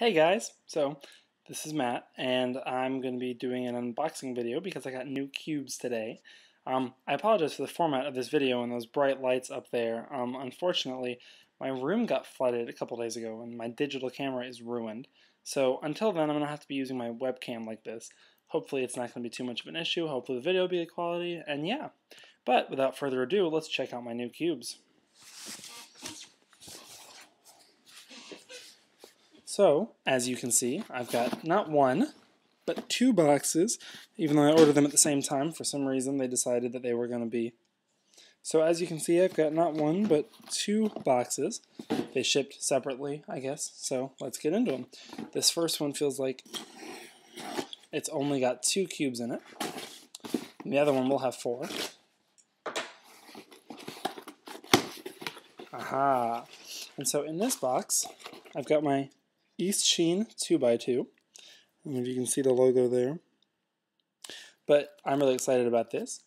Hey guys, so this is Matt, and I'm going to be doing an unboxing video because I got new cubes today. I apologize for the format of this video and those bright lights up there. Unfortunately, my room got flooded a couple days ago and my digital camera is ruined. So until then, I'm going to have to be using my webcam like this. Hopefully it's not going to be too much of an issue. Hopefully the video will be good quality, and yeah. But without further ado, let's check out my new cubes. So, as you can see, I've got not one, but two boxes, even though I ordered them at the same time. For some reason, they decided that they were going to be. So, as you can see, I've got not one, but two boxes. They shipped separately, I guess, so let's get into them. This first one feels like it's only got 2 cubes in it. And the other one will have 4. Aha! And so in this box, I've got my Eastsheen 2x2. I don't know if you can see the logo there. But I'm really excited about this.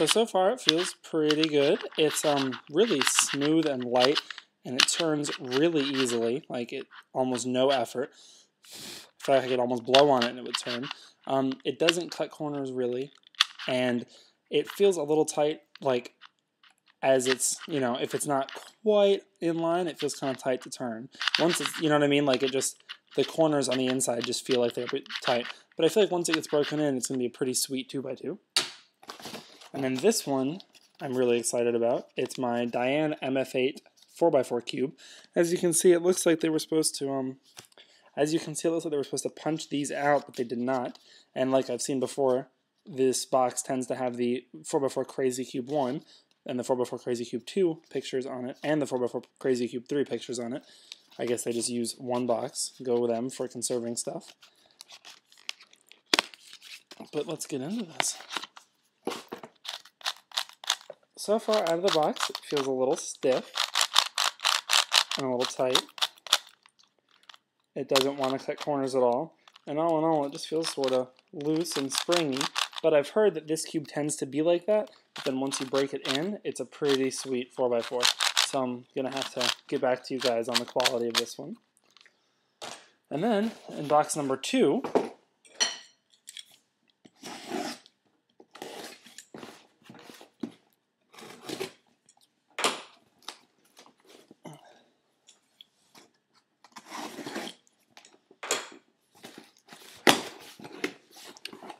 So far it feels pretty good. It's really smooth and light, and it turns really easily, like almost no effort. In fact, I could almost blow on it and it would turn. It doesn't cut corners really, and it feels a little tight, like as it's, if it's not quite in line, it feels kind of tight to turn. Once it's, you know what I mean, like the corners on the inside just feel like they're a bit tight. But I feel like once it gets broken in, it's going to be a pretty sweet 2x2. And then this one I'm really excited about. It's my Dayan MF8 4x4 cube. As you can see, it looks like they were supposed to punch these out, but they did not. And like I've seen before, this box tends to have the 4x4 Crazy Cube 1 and the 4x4 Crazy Cube 2 pictures on it, and the 4x4 Crazy Cube 3 pictures on it. I guess they just use one box. Go with them for conserving stuff. But let's get into this. So far out of the box, it feels a little stiff and a little tight. It doesn't want to cut corners at all. And all in all, it just feels sort of loose and springy. But I've heard that this cube tends to be like that. But then once you break it in, it's a pretty sweet 4x4. So I'm going to have to get back to you guys on the quality of this one. And then, in box number 2,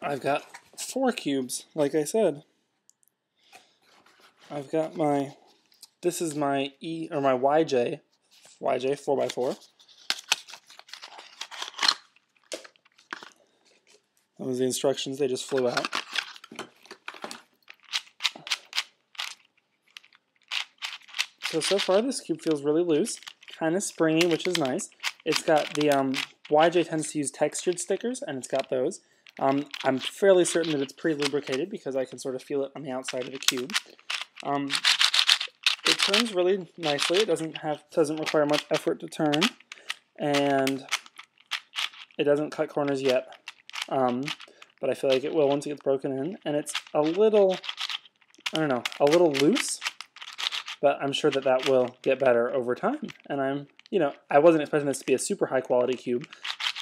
I've got 4 cubes, like I said. I've got this is my my YJ 4x4. That was the instructions, they just flew out. So far this cube feels really loose, kind of springy, which is nice. It's got the, YJ tends to use textured stickers, and it's got those. I'm fairly certain that it's pre-lubricated because I can sort of feel it on the outside of the cube. It turns really nicely. It doesn't require much effort to turn, and it doesn't cut corners yet. But I feel like it will once it gets broken in. And it's a little, a little loose, but I'm sure that will get better over time. And I wasn't expecting this to be a super high quality cube,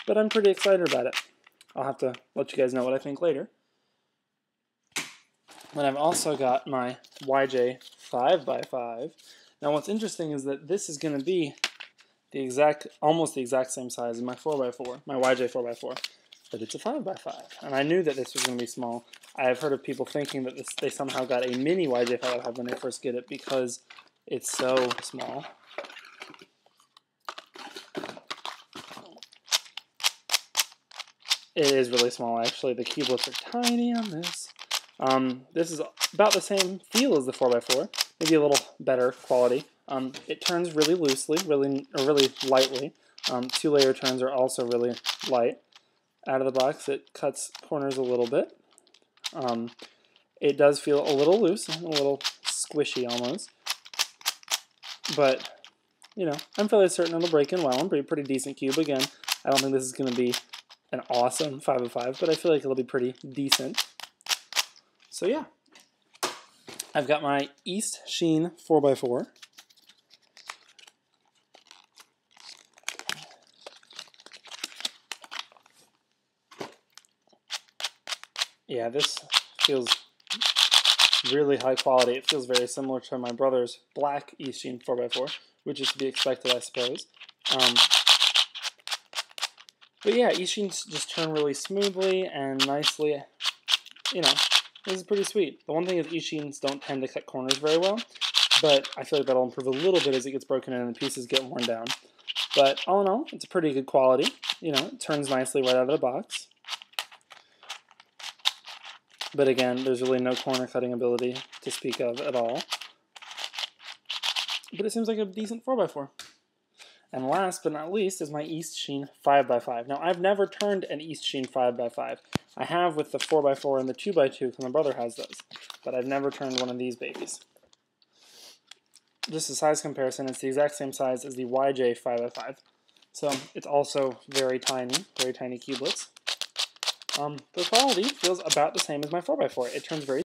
but I'm pretty excited about it. I'll have to let you guys know what I think later. Then I've also got my YJ 5x5. Now what's interesting is that this is going to be almost the exact same size as my 4x4, my YJ 4x4, but it's a 5x5. And I knew that this was going to be small. I've heard of people thinking that they somehow got a mini YJ 5x5 when they first get it because it's so small. It is really small, actually. The cubelets are tiny on this. This is about the same feel as the 4x4, maybe a little better quality. It turns really loosely, really lightly. 2-layer turns are also really light. Out of the box, it cuts corners a little bit. It does feel a little loose, a little squishy almost, but you know, I'm fairly certain it'll break in well and be a pretty decent cube. Again, I don't think this is going to be an awesome 5 of 5, but I feel like it'll be pretty decent. So yeah, I've got my Eastsheen 4x4. Yeah, this feels really high quality. It feels very similar to my brother's black Eastsheen 4x4, which is to be expected, I suppose. But yeah, Eastsheens just turn really smoothly and nicely. You know, this is pretty sweet. The one thing is Eastsheens don't tend to cut corners very well, but I feel like that'll improve a little bit as it gets broken in and the pieces get worn down. But all in all, it's a pretty good quality. You know, it turns nicely right out of the box. But again, there's really no corner cutting ability to speak of at all. But it seems like a decent 4x4. And last but not least is my Eastsheen 5x5. Now, I've never turned an Eastsheen 5x5. I have with the 4x4 and the 2x2 because my brother has those. But I've never turned one of these babies. Just a size comparison, it's the exact same size as the YJ 5x5. So it's also very tiny cubelets. The quality feels about the same as my 4x4. It turns very